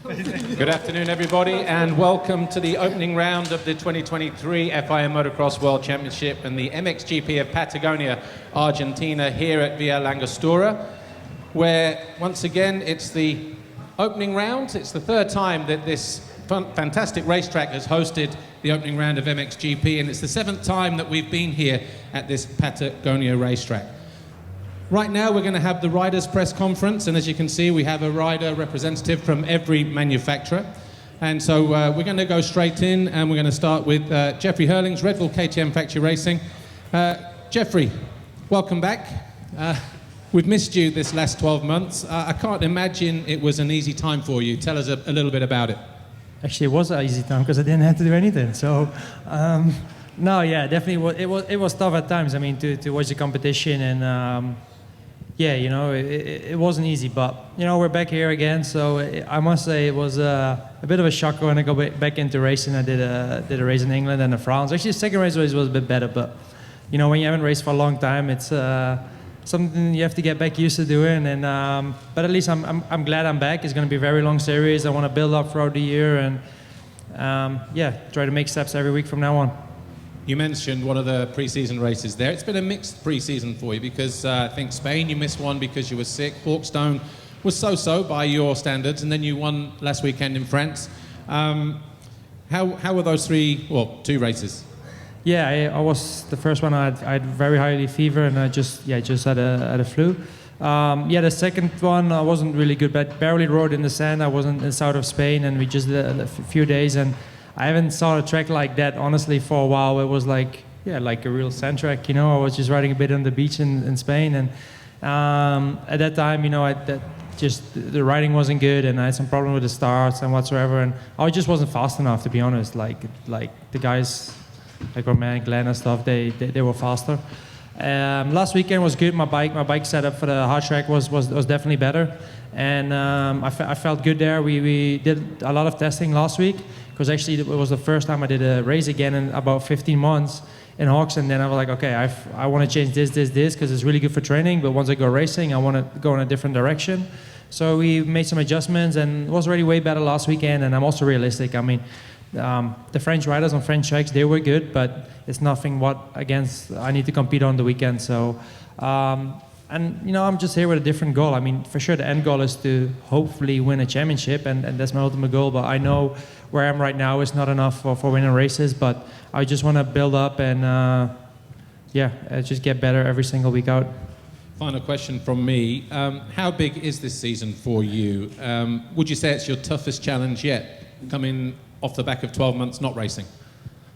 Good afternoon, everybody, and welcome to the opening round of the 2023 FIM Motocross World Championship and the MXGP of Patagonia Argentina here at Villa La Angostura, where once again it's the opening round. It's the third time that this fantastic racetrack has hosted the opening round of MXGP, and it's the seventh time that we've been here at this Patagonia racetrack. Right now we're going to have the riders' press conference, and as you can see we have a rider representative from every manufacturer. And so we're going to go straight in, and we're going to start with Jeffrey Herlings, Red Bull KTM Factory Racing. Jeffrey, welcome back. We've missed you this last 12 months. I can't imagine it was an easy time for you. Tell us a little bit about it. Actually, it was an easy time because I didn't have to do anything. So, no, yeah, definitely it was tough at times. I mean, to watch the competition and yeah, you know, it wasn't easy. But you know, we're back here again. So I must say it was a bit of a shock when I got back into racing. I did a race in England and in France. Actually, the second race was a bit better. But you know, when you haven't raced for a long time, it's something you have to get back used to doing. And but at least I'm glad I'm back. It's going to be a very long series. I want to build up throughout the year and yeah, try to make steps every week from now on. You mentioned one of the pre-season races there. It's been a mixed pre-season for you because I think Spain, you missed one because you were sick. Folkestone was so-so by your standards, and then you won last weekend in France. How were those two races? Yeah, I was the first one. I had very highly fever, and I just had a flu. Yeah, the second one I wasn't really good, but barely rode in the sand. I wasn't in the south of Spain, and we just did a few days, and I haven't saw a track like that honestly for a while. It was like a real sand track, you know. I was just riding a bit on the beach in Spain, and at that time, you know, the riding wasn't good, and I had some problem with the starts and whatsoever, and I just wasn't fast enough, to be honest. Like the guys like Romain, Glenn and stuff, they were faster. Last weekend was good. My bike setup for the hard track was definitely better, and I felt good there. We did a lot of testing last week because actually it was the first time I did a race again in about 15 months in Hawks, and then I was like, okay, I want to change this because it's really good for training, but once I go racing I want to go in a different direction. So we made some adjustments, and it was already way better last weekend. And I'm also realistic. I mean, the French riders on French tracks, they were good, but it's nothing against I need to compete on the weekend. So, and you know, I'm just here with a different goal. I mean, for sure the end goal is to hopefully win a championship, and that's my ultimate goal. But I know where I am right now is not enough for winning races, but I just want to build up and just get better every single week out. Final question from me. How big is this season for you? Would you say it's your toughest challenge yet, coming off the back of 12 months not racing?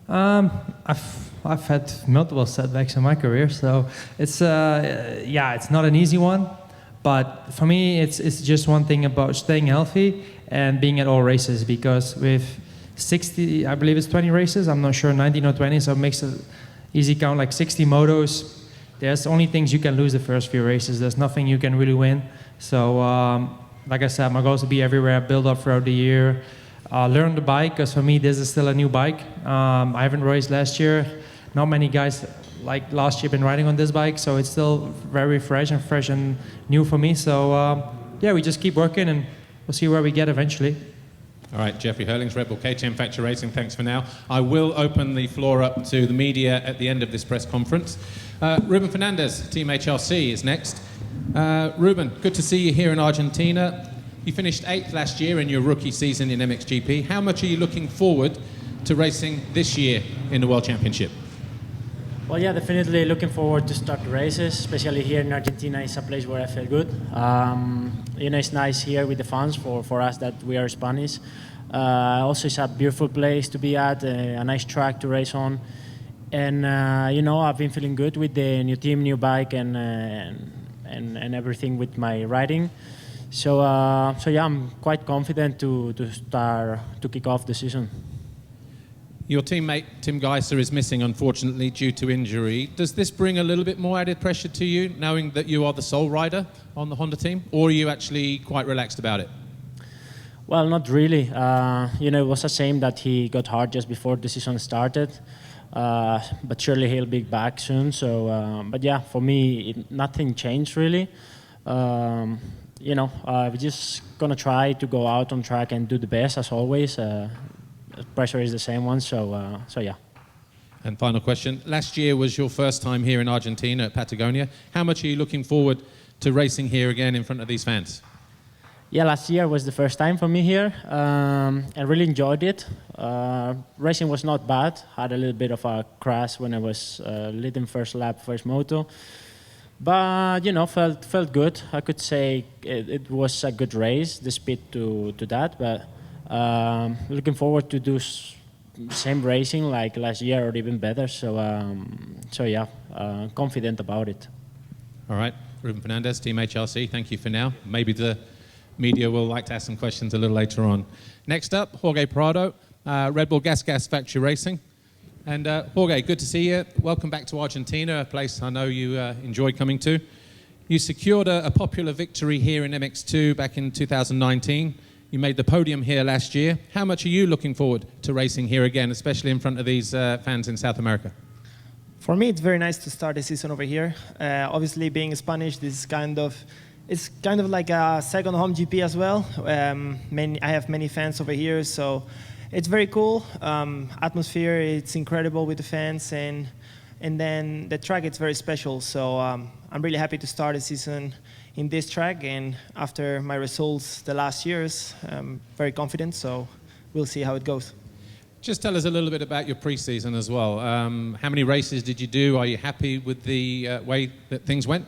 I've had multiple setbacks in my career, so it's it's not an easy one. But for me, it's just one thing about staying healthy and being at all races, because with 60, I believe it's 20 races, I'm not sure, 19 or 20, so it makes it easy count, like 60 motos. There's only things you can lose the first few races. There's nothing you can really win. So, like I said, my goal is to be everywhere, build up throughout the year, learn the bike, because for me, this is still a new bike. I haven't raced last year. Not many guys like last year been riding on this bike, so it's still very fresh and new for me. So, yeah, we just keep working, and we'll see where we get eventually. All right, Jeffrey Herlings, Red Bull KTM Factory Racing, thanks for now. I will open the floor up to the media at the end of this press conference. Ruben Fernandez, Team HRC, is next. Ruben, good to see you here in Argentina. You finished 8th last year in your rookie season in MXGP. How much are you looking forward to racing this year in the World Championship? Well, yeah, definitely looking forward to start the races, especially here in Argentina. It's a place where I feel good. You know, it's nice here with the fans for us that we are Spanish. Also, it's a beautiful place to be at, a nice track to race on. And, you know, I've been feeling good with the new team, new bike, and everything with my riding. So yeah, I'm quite confident to kick off the season. Your teammate, Tim Geiser, is missing, unfortunately, due to injury. Does this bring a little bit more added pressure to you, knowing that you are the sole rider on the Honda team, or are you actually quite relaxed about it? Well, not really. You know, it was a shame that he got hurt just before the season started. But surely he'll be back soon. So, but yeah, for me, nothing changed really. we're just gonna try to go out on track and do the best as always. Pressure is the same one, so yeah. And final question. Last year was your first time here in Argentina at Patagonia. How much are you looking forward to racing here again in front of these fans? Yeah, last year was the first time for me here. I really enjoyed it. Racing was not bad. Had a little bit of a crash when I was leading first lap, first moto. But, felt good. I could say it was a good race, the speed to that. But looking forward to do same racing like last year or even better. So yeah, confident about it. All right, Ruben Fernandez, Team HRC, thank you for now. Maybe the media will like to ask some questions a little later on. Next up, Jorge Prado, Red Bull Gas Factory Racing. And Jorge, good to see you. Welcome back to Argentina, a place I know you enjoy coming to. You secured a popular victory here in MX2 back in 2019. You made the podium here last year. How much are you looking forward to racing here again, especially in front of these fans in South America? For me, it's very nice to start the season over here. Obviously, being Spanish, this is kind of like a second home GP as well. I have many fans over here, so it's very cool. Atmosphere, it's incredible with the fans, and then the track, it's very special. So I'm really happy to start the season in this track, and after my results the last years, I'm very confident, so we'll see how it goes. Just tell us a little bit about your pre-season as well. How many races did you do? Are you happy with the way that things went?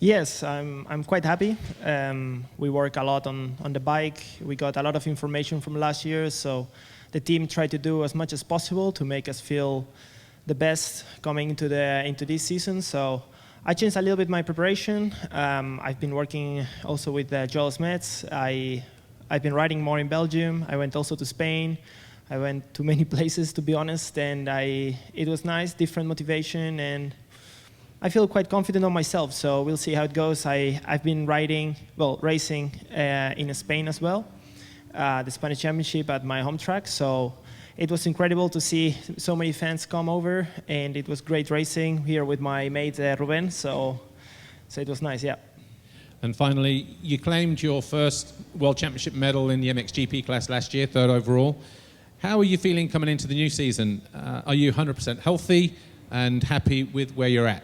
Yes, I'm quite happy. We work a lot on the bike. We got a lot of information from last year, so the team tried to do as much as possible to make us feel the best coming into this season. So I changed a little bit my preparation. I've been working also with Joel Smets. I've been riding more in Belgium. I went also to Spain. I went to many places, to be honest, and it was nice, different motivation, and I feel quite confident on myself. So we'll see how it goes. I've been racing in Spain as well, the Spanish Championship at my home track. So it was incredible to see so many fans come over, and it was great racing here with my mate Ruben. So it was nice, yeah. And finally, you claimed your first World Championship medal in the MXGP class last year, third overall. How are you feeling coming into the new season? Are you 100% healthy and happy with where you're at?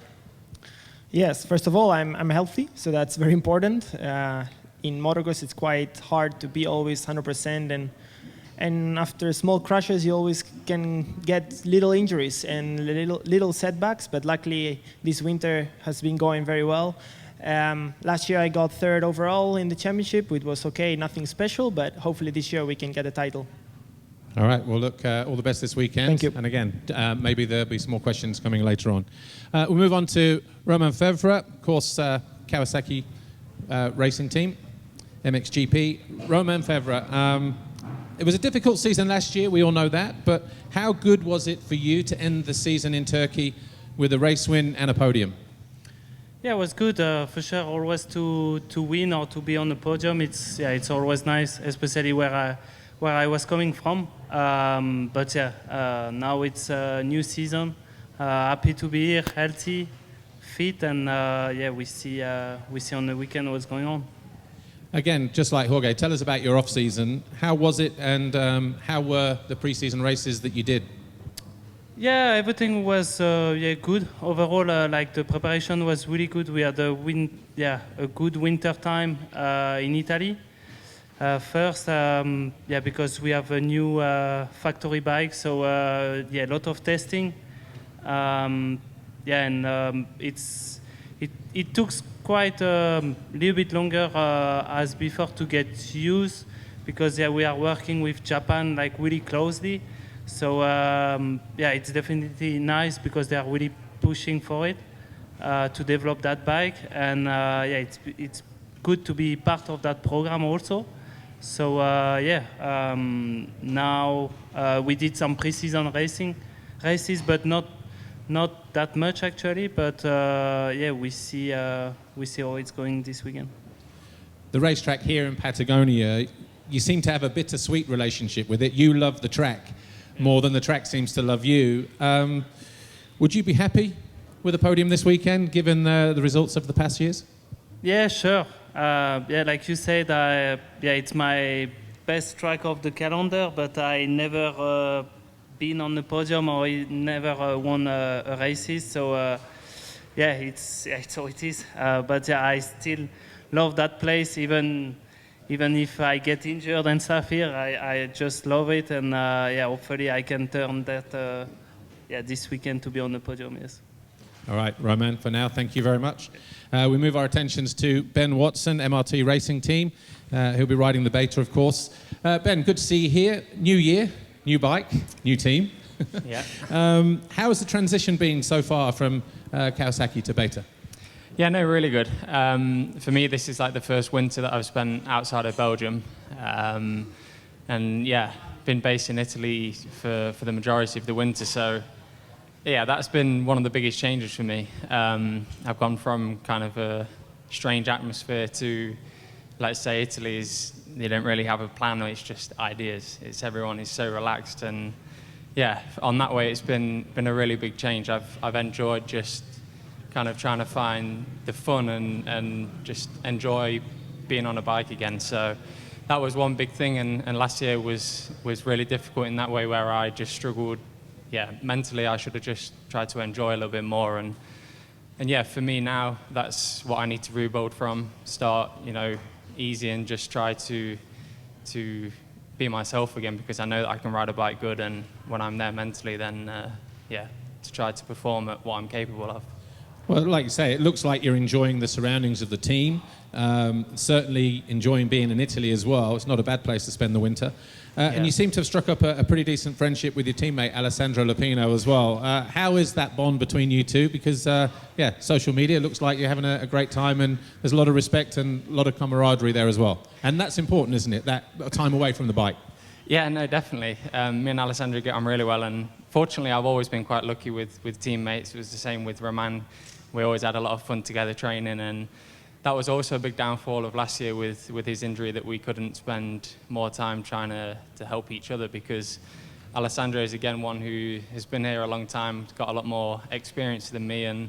Yes, first of all, I'm healthy, so that's very important. In motocross, it's quite hard to be always 100%, and after small crashes, you always can get little injuries and little setbacks, but luckily this winter has been going very well. Last year I got third overall in the championship, which was okay, nothing special, but hopefully this year we can get a title. All right, well, look, all the best this weekend. Thank you. And again, maybe there'll be some more questions coming later on. We'll move on to Romain Febvre, of course, Kawasaki racing team, MXGP. Romain Febvre, it was a difficult season last year, we all know that, but how good was it for you to end the season in Turkey with a race win and a podium? Yeah, it was good for sure. Always to win or to be on the podium, it's always nice, especially where I was coming from. But yeah, now it's a new season. Happy to be here, healthy, fit, and yeah, we see on the weekend what's going on. Again, just like Jorge, tell us about your off-season. How was it, and how were the pre-season races that you did? Yeah, everything was good. Overall, like the preparation was really good. We had a good winter time in Italy. First, because we have a new factory bike, so a lot of testing. It took quite a little bit longer as before to get used, because we are working with Japan like really closely. So it's definitely nice because they are really pushing for it to develop that bike, and it's good to be part of that program also. So now we did some pre-season races, but not that much actually. But we see how it's going this weekend. The racetrack here in Patagonia, you seem to have a bittersweet relationship with it. You love the track more than the track seems to love you. Would you be happy with a podium this weekend, given the results of the past years? Yeah, sure. Yeah, like you said, yeah, it's my best track of the calendar, but I never been on the podium or never won races. So yeah, it's how it is. But yeah, I still love that place, even if I get injured and stuff here. I just love it, and yeah, hopefully I can turn that yeah, this weekend to be on the podium. Yes. All right, Romain, for now, thank you very much. We move our attentions to Ben Watson, MRT Racing Team, who'll be riding the Beta, of course. Ben, good to see you here. New year, new bike, new team. Yeah. How has the transition been so far from Kawasaki to Beta? Yeah, no, really good. For me, this is like the first winter that I've spent outside of Belgium. And yeah, been based in Italy for the majority of the winter, so yeah, that's been one of the biggest changes for me. I've gone from kind of a strange atmosphere to, let's say, Italy is, they don't really have a plan, it's just ideas. It's everyone is so relaxed, and yeah, on that way it's been a really big change. I've enjoyed just kind of trying to find the fun and just enjoy being on a bike again. So that was one big thing, and last year was really difficult in that way, where I just struggled. Yeah, mentally I should have just tried to enjoy a little bit more, and yeah, for me now that's what I need to rebuild from. Start, you know, easy and just try to be myself again, because I know that I can ride a bike good, and when I'm there mentally, then yeah, to try to perform at what I'm capable of. Well, like you say, it looks like you're enjoying the surroundings of the team. Certainly enjoying being in Italy as well. It's not a bad place to spend the winter. Yeah. And you seem to have struck up a pretty decent friendship with your teammate Alessandro Lupino as well. How is that bond between you two? Because, yeah, social media looks like you're having a great time, and there's a lot of respect and a lot of camaraderie there as well. And that's important, isn't it? That time away from the bike. Yeah, no, definitely. Me and Alessandro get on really well, and fortunately I've always been quite lucky with teammates. It was the same with Romain. We always had a lot of fun together training, and that was also a big downfall of last year with his injury, that we couldn't spend more time trying to help each other, because Alessandro is again one who has been here a long time, got a lot more experience than me, and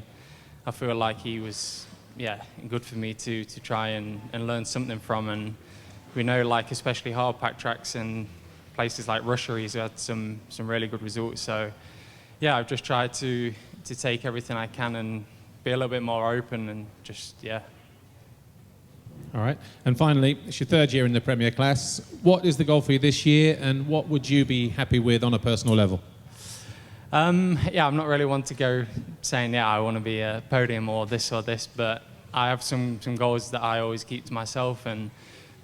I feel like he was, yeah, good for me to try and learn something from. And we know, like, especially hard pack tracks and places like Russia, he's had some really good results. So yeah, I've just tried to take everything I can and be a little bit more open, and just, yeah. All right. And finally, it's your third year in the Premier class. What is the goal for you this year, and what would you be happy with on a personal level? Yeah, I'm not really one to go saying, yeah, I want to be a podium or this, but I have some goals that I always keep to myself, and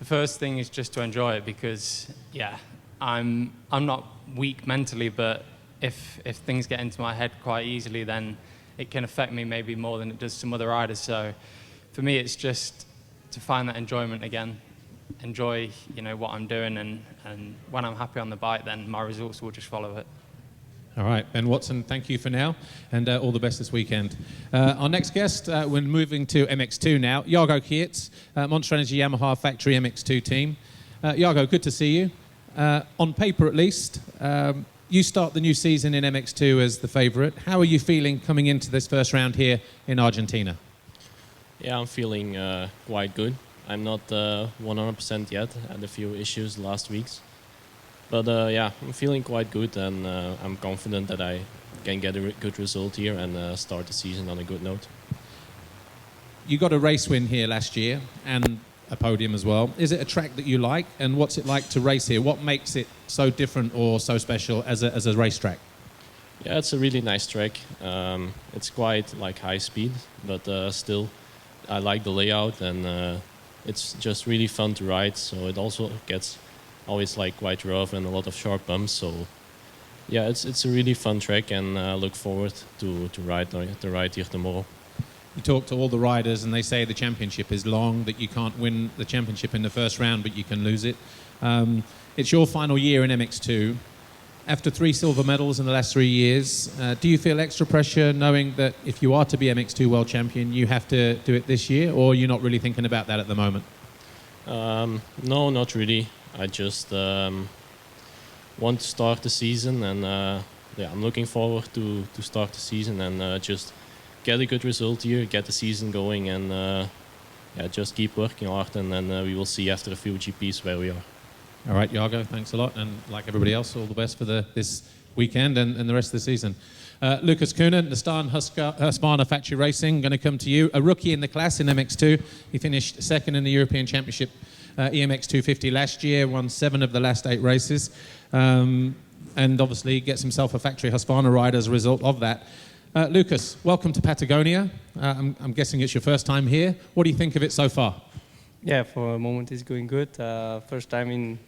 the first thing is just to enjoy it, because, yeah, I'm not weak mentally, but if things get into my head quite easily, then it can affect me maybe more than it does some other riders. So for me, it's just to find that enjoyment again, enjoy, you know, what I'm doing, and when I'm happy on the bike, then my results will just follow it. All right, Ben Watson, thank you for now, and all the best this weekend. Our next guest, we're moving to MX2 now. Jago Geerts, Monster Energy Yamaha Factory MX2 team. Jago, good to see you. On paper, at least, you start the new season in MX2 as the favourite. How are you feeling coming into this first round here in Argentina? Yeah, I'm feeling quite good. I'm not 100% yet. I had a few issues last weeks. But yeah, I'm feeling quite good, and I'm confident that I can get a good result here and start the season on a good note. You got a race win here last year and a podium as well. Is it a track that you like, and what's it like to race here? What makes it so different or so special as a racetrack? Yeah, it's a really nice track. It's quite like high speed, but still I like the layout, and it's just really fun to ride. So it also gets always like quite rough and a lot of sharp bumps. So yeah, it's a really fun track, and I look forward to ride here tomorrow. You talk to all the riders and they say the championship is long, that you can't win the championship in the first round, but you can lose it. It's your final year in MX2. After 3 silver medals in the last 3 years, do you feel extra pressure knowing that if you are to be MX2 world champion, you have to do it this year, or you're not really thinking about that at the moment? No, not really. I just want to start the season, and yeah, I'm looking forward to start the season and just get a good result here, get the season going, and yeah, just keep working hard, and then we will see after a few GPs where we are. All right, Jago, thanks a lot. And like everybody else, all the best for this weekend and the rest of the season. Lucas Coenen, the Stan Husqvarna Factory Racing, going to come to you. A rookie in the class in MX2. He finished second in the European Championship EMX 250 last year, won 7 of the last 8 races, and obviously gets himself a Factory Husqvarna ride as a result of that. Lucas, welcome to Patagonia. I'm guessing it's your first time here. What do you think of it so far? Yeah, for a moment it's going good. First time in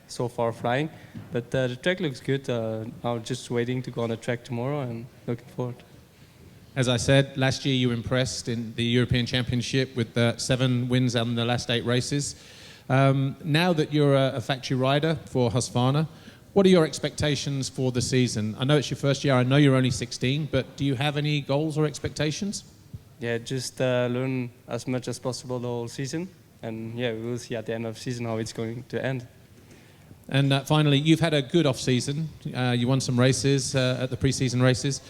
so far flying, but the track looks good. I'm just waiting to go on the track tomorrow and looking forward. As I said, last year you impressed in the European Championship with 7 wins on the last 8 races. Now that you're a factory rider for Husqvarna, what are your expectations for the season? I know it's your first year. I know you're only 16, but do you have any goals or expectations? Yeah, just learn as much as possible the whole season. And yeah, we will see at the end of the season how it's going to end. And finally, you've had a good off-season. You won some races at the pre-season races.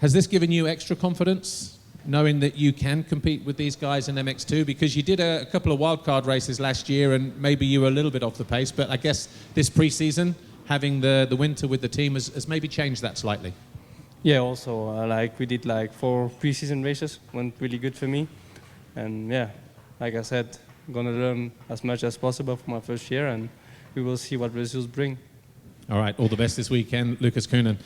Has this given you extra confidence, knowing that you can compete with these guys in MX2? Because you did a couple of wildcard races last year, and maybe you were a little bit off the pace. But I guess this pre-season, having the winter with the team, has maybe changed that slightly. Yeah, also, we did 4 pre-season races, went really good for me. And yeah, like I said, I'm going to learn as much as possible for my first year, and we will see what results bring. All right, all the best this weekend, Lucas Coenen.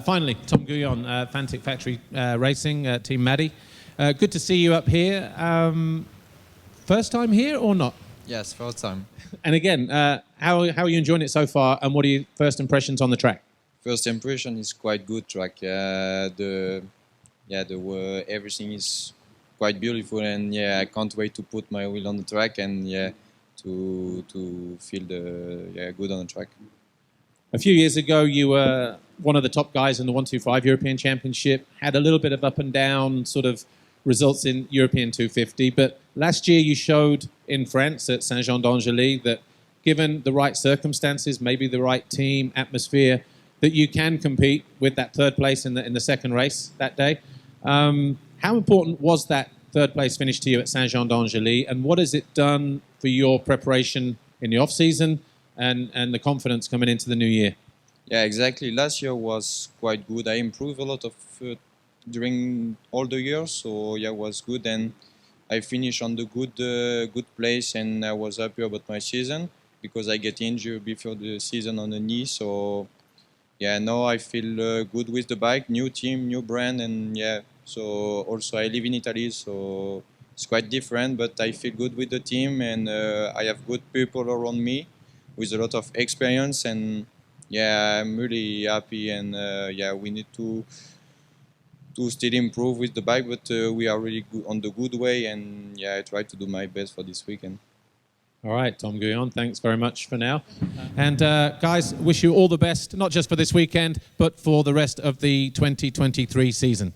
Finally, Tom Guillon, Fantic Factory Racing, Team Maddie. Good to see you up here. First time here or not? Yes, first time. And again, how are you enjoying it so far, and what are your first impressions on the track? First impression is quite good track. Everything is quite beautiful, and I can't wait to put my wheel on the track and to feel good on the track. A few years ago, you were one of the top guys in the 125 European Championship, had a little bit of up and down sort of results in European 250, but last year you showed in France at Saint-Jean-d'Angely that given the right circumstances, maybe the right team, atmosphere, that you can compete with that third place in the second race that day. How important was that third place finish to you at Saint-Jean-d'Angely, and what has it done for your preparation in the off-season and the confidence coming into the new year? Yeah, exactly. Last year was quite good. I improved a lot of during all the years, so it was good, and I finished on the good place, and I was happy about my season because I get injured before the season on the knee. So now I feel good with the bike, new team, new brand, and so also I live in Italy, so it's quite different, but I feel good with the team, and I have good people around me with a lot of experience, and I'm really happy, and we need to still improve with the bike, but we are really good on the good way, and I try to do my best for this weekend. All right, Tom Guillon, thanks very much for now. And guys, wish you all the best, not just for this weekend, but for the rest of the 2023 season.